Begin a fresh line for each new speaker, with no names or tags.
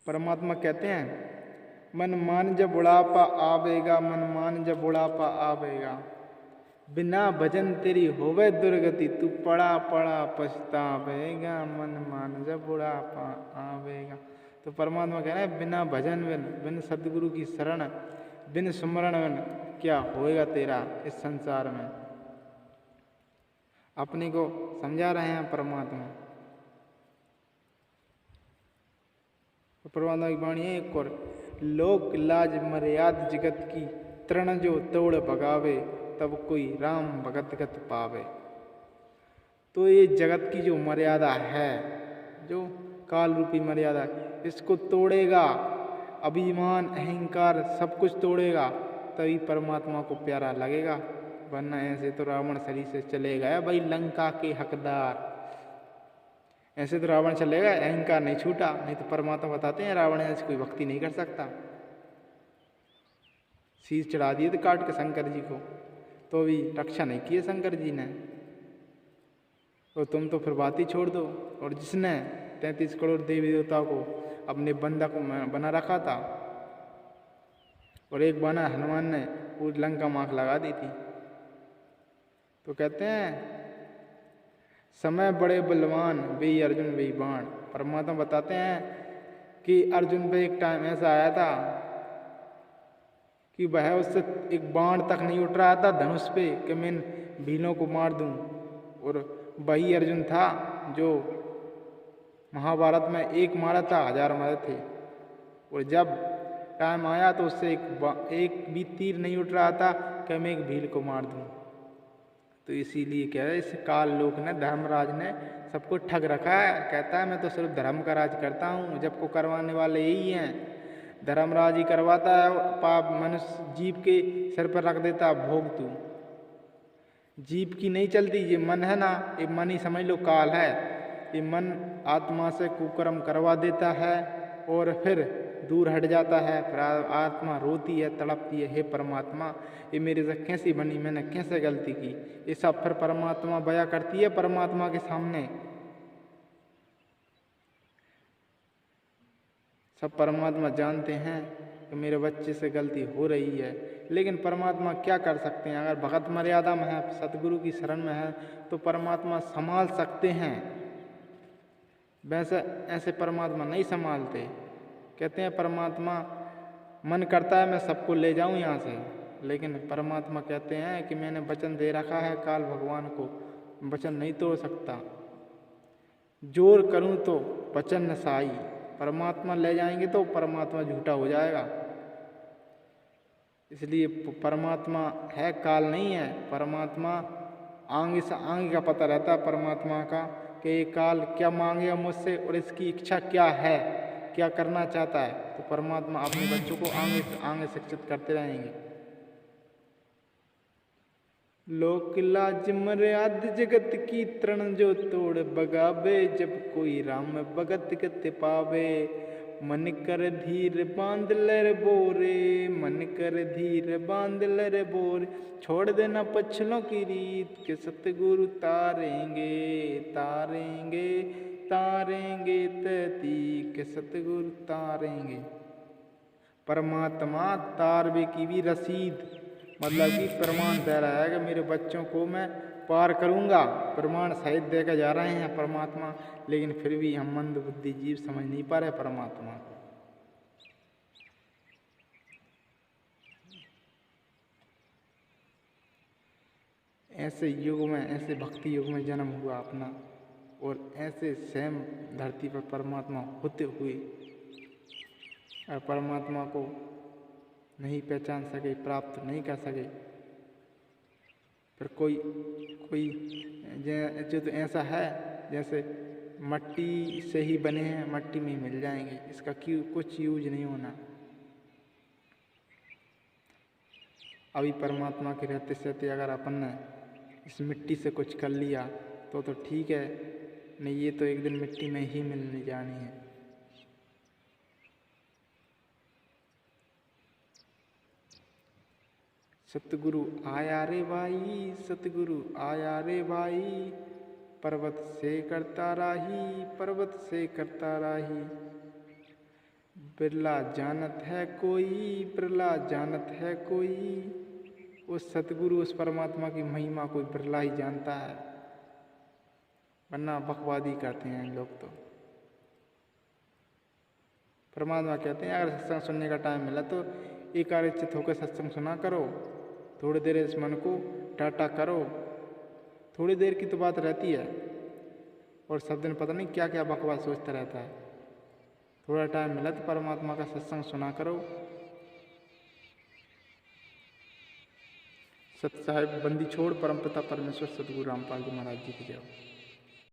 परमात्मा कहते हैं मन मान जब बुढ़ापा आवेगा, मन मान जब बुढ़ापा आवेगा, बिना भजन तेरी होवे दुर्गति, तू पड़ा पड़ा पछतावेगा, मन मान जब बुढ़ापा आवेगा। तो परमात्मा कह रहे हैं बिना भजन बिन सदगुरु की शरण, बिन सुमरण क्या होएगा तेरा इस संसार में। अपने को समझा रहे हैं परमात्मा। तो परमात्मा की वाणी है एक और, लोक लाज मर्याद जगत की, तृण जो तोड़ भगावे, तब कोई राम भगत गत पावे। तो ये जगत की जो मर्यादा है, जो काल रूपी मर्यादा, इसको तोड़ेगा, अभिमान अहंकार सब कुछ तोड़ेगा, तभी परमात्मा को प्यारा लगेगा। वरना ऐसे तो रावण शरीर से चले गया भाई लंका के हकदार। ऐसे तो रावण चलेगा, अहंकार नहीं छूटा। नहीं तो परमात्मा बताते हैं रावण ऐसे कोई भक्ति नहीं कर सकता। शीश चढ़ा दिए थे काट के शंकर जी को, तो अभी रक्षा नहीं किए शंकर जी ने। तो तुम तो फिर बात ही छोड़ दो। और जिसने 33 करोड़ देवी देवताओं को अपने बंदा को बना रखा था, और एक बाना हनुमान ने पूरी लंका में आग लगा दी थी। तो कहते हैं समय बड़े बलवान वे अर्जुन वे बाण। परमात्मा बताते हैं कि अर्जुन पे एक टाइम ऐसा आया था कि वह उससे एक बाण तक नहीं उठ रहा था धनुष पे कि मैं भीलों को मार दूं। और वही अर्जुन था जो महाभारत में एक मारा था, 1000 मारे थे। और जब टाइम आया तो उससे एक भी तीर नहीं उठ रहा था कि मैं एक भील को मार दूं। तो इसीलिए कह रहे इस काल लोक ने, धर्मराज ने सबको ठग रखा है। कहता है मैं तो सिर्फ धर्म का राज करता हूँ, जब को करवाने वाले यही हैं। धर्मराज ही करवाता है, पाप मनुष्य जीव के सिर पर रख देता है, भोग तू। जीव की नहीं चलती, ये मन है ना, ये मन ही समझ लो काल है। ये मन आत्मा से कुकर्म करवा देता है और फिर दूर हट जाता है। फिर आत्मा रोती है, तड़पती है, हे परमात्मा ये मेरे से कैसी बनी, मैंने कैसे गलती की। ये सब फिर परमात्मा बया करती है परमात्मा के सामने। सब परमात्मा जानते हैं कि मेरे बच्चे से गलती हो रही है, लेकिन परमात्मा क्या कर सकते हैं। अगर भगत मर्यादा में है, सतगुरु की शरण में है, तो परमात्मा संभाल सकते हैं। वैसे ऐसे परमात्मा नहीं संभालते। कहते हैं परमात्मा मन करता है मैं सबको ले जाऊं यहाँ से, लेकिन परमात्मा कहते हैं कि मैंने वचन दे रखा है काल भगवान को, वचन नहीं तोड़ सकता। जोर करूं तो वचन न साई। परमात्मा ले जाएंगे तो परमात्मा झूठा हो जाएगा। इसलिए परमात्मा है, काल नहीं है। परमात्मा आगे से आगे का पता रहता है परमात्मा का कि ये काल क्या मांगेगा मुझसे और इसकी इच्छा क्या है, क्या करना चाहता है। तो परमात्मा अपने बच्चों को आगे से आगे शिक्षित करते रहेंगे। लोक लाज मर्याद जगत की, तृण जो तोड़ बगावे, जब कोई राम भगत गति पावे। मन कर धीर बांध लर बोरे, मन कर धीर बांध लर बोरे। छोड़ देना पछलों की रीत के सतगुरु तारेंगे, तारेंगे तारेंगे तती के सतगुरु तारेंगे। परमात्मा तारवे की भी रसीद, मतलब कि प्रमाण दे रहा है कि मेरे बच्चों को मैं पार करूंगा। प्रमाण सहित देकर जा रहे हैं परमात्मा, लेकिन फिर भी हम मंद बुद्धि जीव समझ नहीं पा रहे परमात्मा को। ऐसे युग में, ऐसे भक्ति युग में जन्म हुआ अपना, और ऐसे स्वयं धरती पर परमात्मा होते हुए और परमात्मा को नहीं पहचान सके, प्राप्त नहीं कर सके। फिर कोई जो तो ऐसा है जैसे मट्टी से ही बने हैं, मट्टी में ही मिल जाएंगे, इसका क्यों कुछ यूज नहीं होना। अभी परमात्मा के रहते सहते अगर अपन ने इस मिट्टी से कुछ कर लिया तो ठीक है, नहीं ये तो एक दिन मिट्टी में ही मिलने जानी है। सतगुरु आया रे भाई, सतगुरु आया रे भाई, पर्वत से करता राही, पर्वत से करता राही। प्रहलाद जानत है कोई, प्रहलाद जानत है कोई। उस सतगुरु उस परमात्मा की महिमा कोई प्रहलाद ही जानता है, वरना बकवादी करते हैं लोग। तो परमात्मा कहते हैं अगर सत्संग सुनने का टाइम मिला तो एकाग्रचित्त होकर सत्संग सुना करो, थोड़ी देर इस मन को टाटा करो। थोड़ी देर की तो बात रहती है, और सब दिन पता नहीं क्या क्या बकवास सोचता रहता है। थोड़ा टाइम मिला तो परमात्मा का सत्संग सुना करो। सत साहिब बंदी छोड़ परमपिता परमेश्वर सतगुरु रामपाल जी महाराज जी की जय।